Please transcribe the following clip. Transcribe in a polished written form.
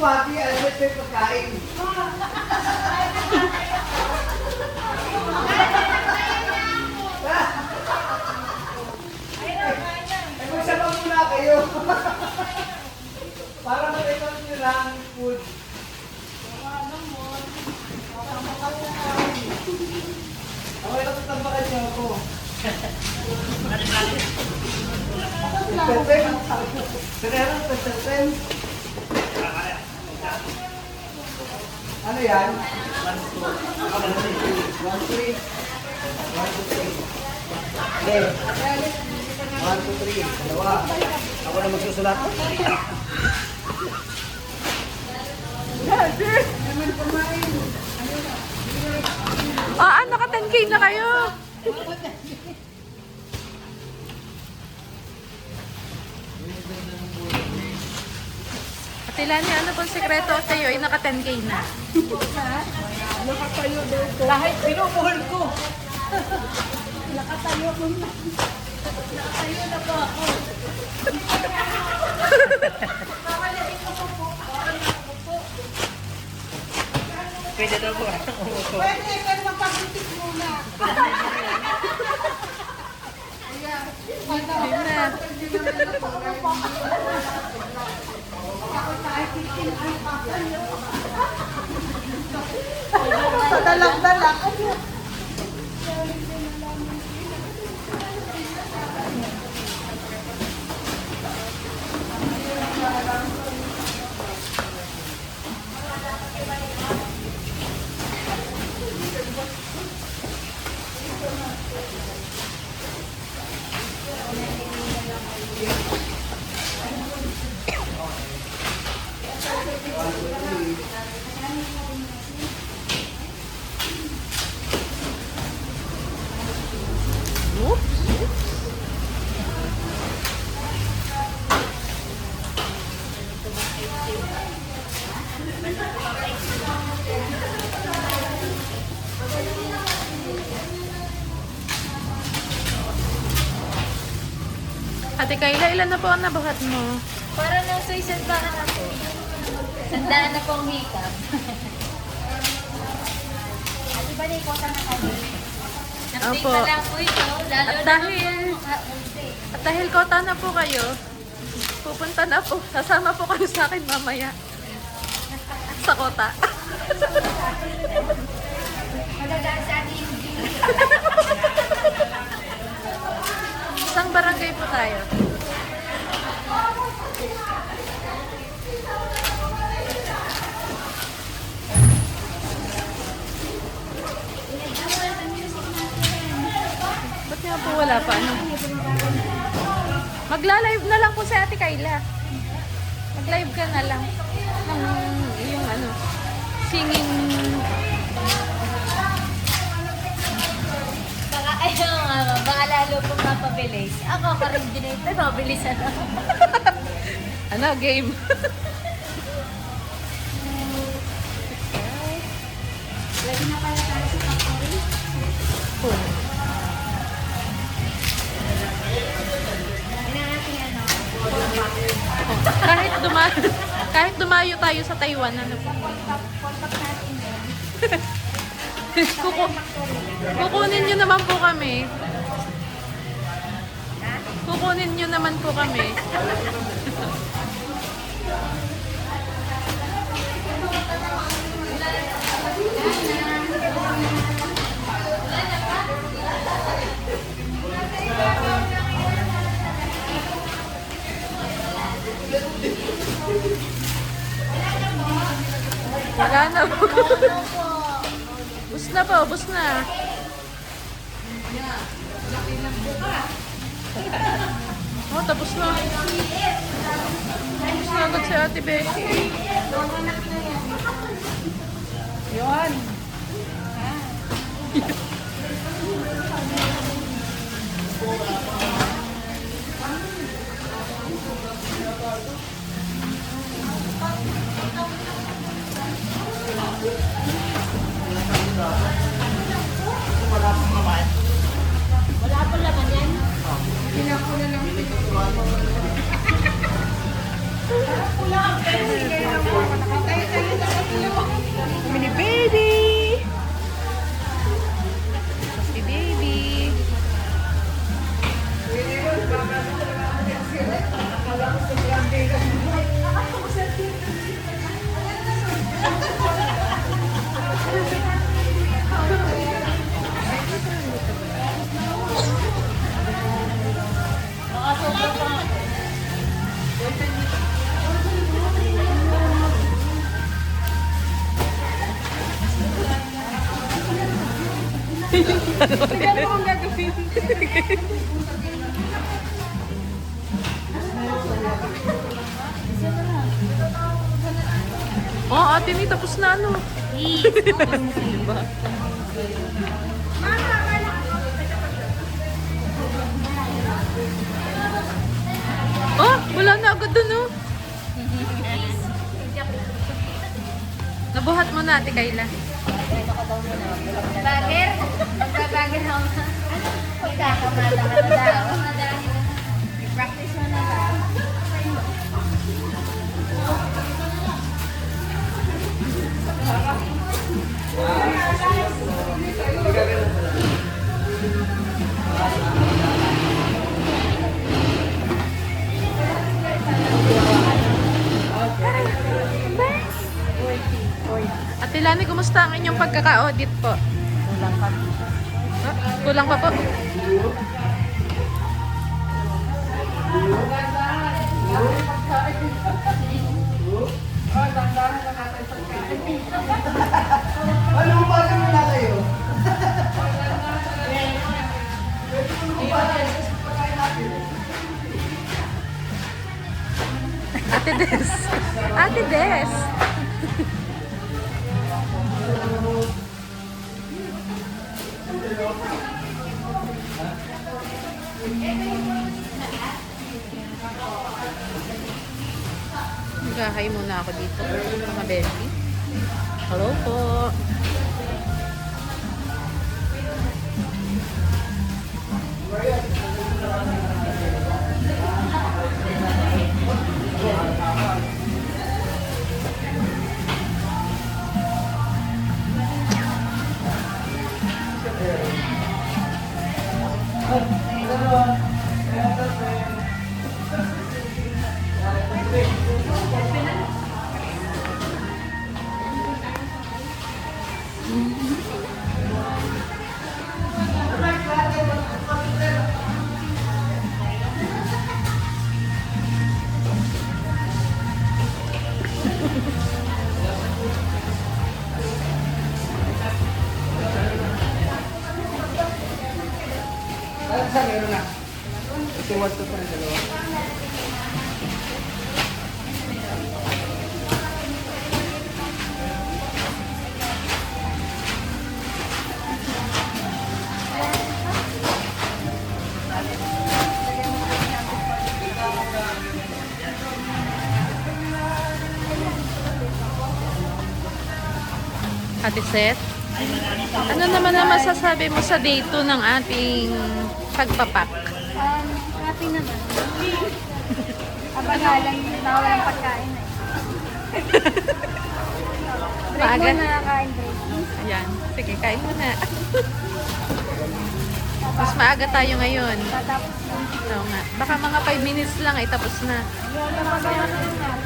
bumati, alam mo ito yung pagkain. Ay, magsama muna kayo. Para matikot nyo lang food. Ako ito tatambakan niyo ako. Pagpapin. Serero, pagpapin. Ano yan? 1, 2, 1, 3. 1, 2, 3. Okay. 1, 2, 3. Dalawa. Ako na magsusulat. Naka 10K na kayo. Ate Lani, ano pong sekreto sa'yo ay naka 10K na? Nakatayo daw ko. Kahit pinupuhol ko. Nakatayo ko na. Nakatayo na po ako. Pwede daw po. Pwede, pero magpagitik muna. Ayan. Padalak-dalak. Ate Kayla, ilan na po ang nabuhat mo? Para nang sa isang baka na po. Sandaan na pong hikap. At iba na ikota na kami. Update Opo. na lang po ito. Lalo At na dahil- At dahil kota na po kayo, pupunta na po. Sasama po kayo sa akin mamaya. Sa kota. Magandang sa ating Isang barangay po tayo. Ba't nga po wala pa? Ano? Magla-live na lang po si Ate Kayla. Mag-live ka na lang. Yung ano, singing. baka ayun nga, baka lalo pong mapabilis. Ako, ka-originate na, mabilis ano. Ano, game. Lagi na pala tayo sa kapatid. Kahit dumayo tayo sa Taiwan, ano po? Kukunin nyo naman po kami. Kukunin nyo naman po kami. Wala na po. Bus na po, bus na. Oh, tapos na. Tapos na agad si Ate Becky. Yun. Wala pong laman yan. Pinakula lang. Wala. Tignan mo kung gagawin. Oh, ate May, tapos na ano. Diba? Oh, wala na agad dun, oh. Nabuhat mo na, ate Kayla. Bagger? Magbabager ako na. Magkakamata ka na daw. I-practice mo na daw. Ate Lani, kumusta ang inyong pagkaka-audit po? Kulang pa po. Ano ba kami na kayo? Ate Des. Ate Des. Naghahay muna ako dito, mga Beshi. Hello po. Saan meron na? Kasi what's the point dalawa? Ate Seth, ano naman ang masasabi mo sa day 2 ng ating pagpapak? Happy naman. Abagalan na walang pagkain eh. Break Maaga? muna nakakain break. Ayan, sige, kain mo na. Mas maaga tayo ngayon. Tatapos na. Oo nga. Baka mga 5 minutes lang ay tapos na. Yung napagawa na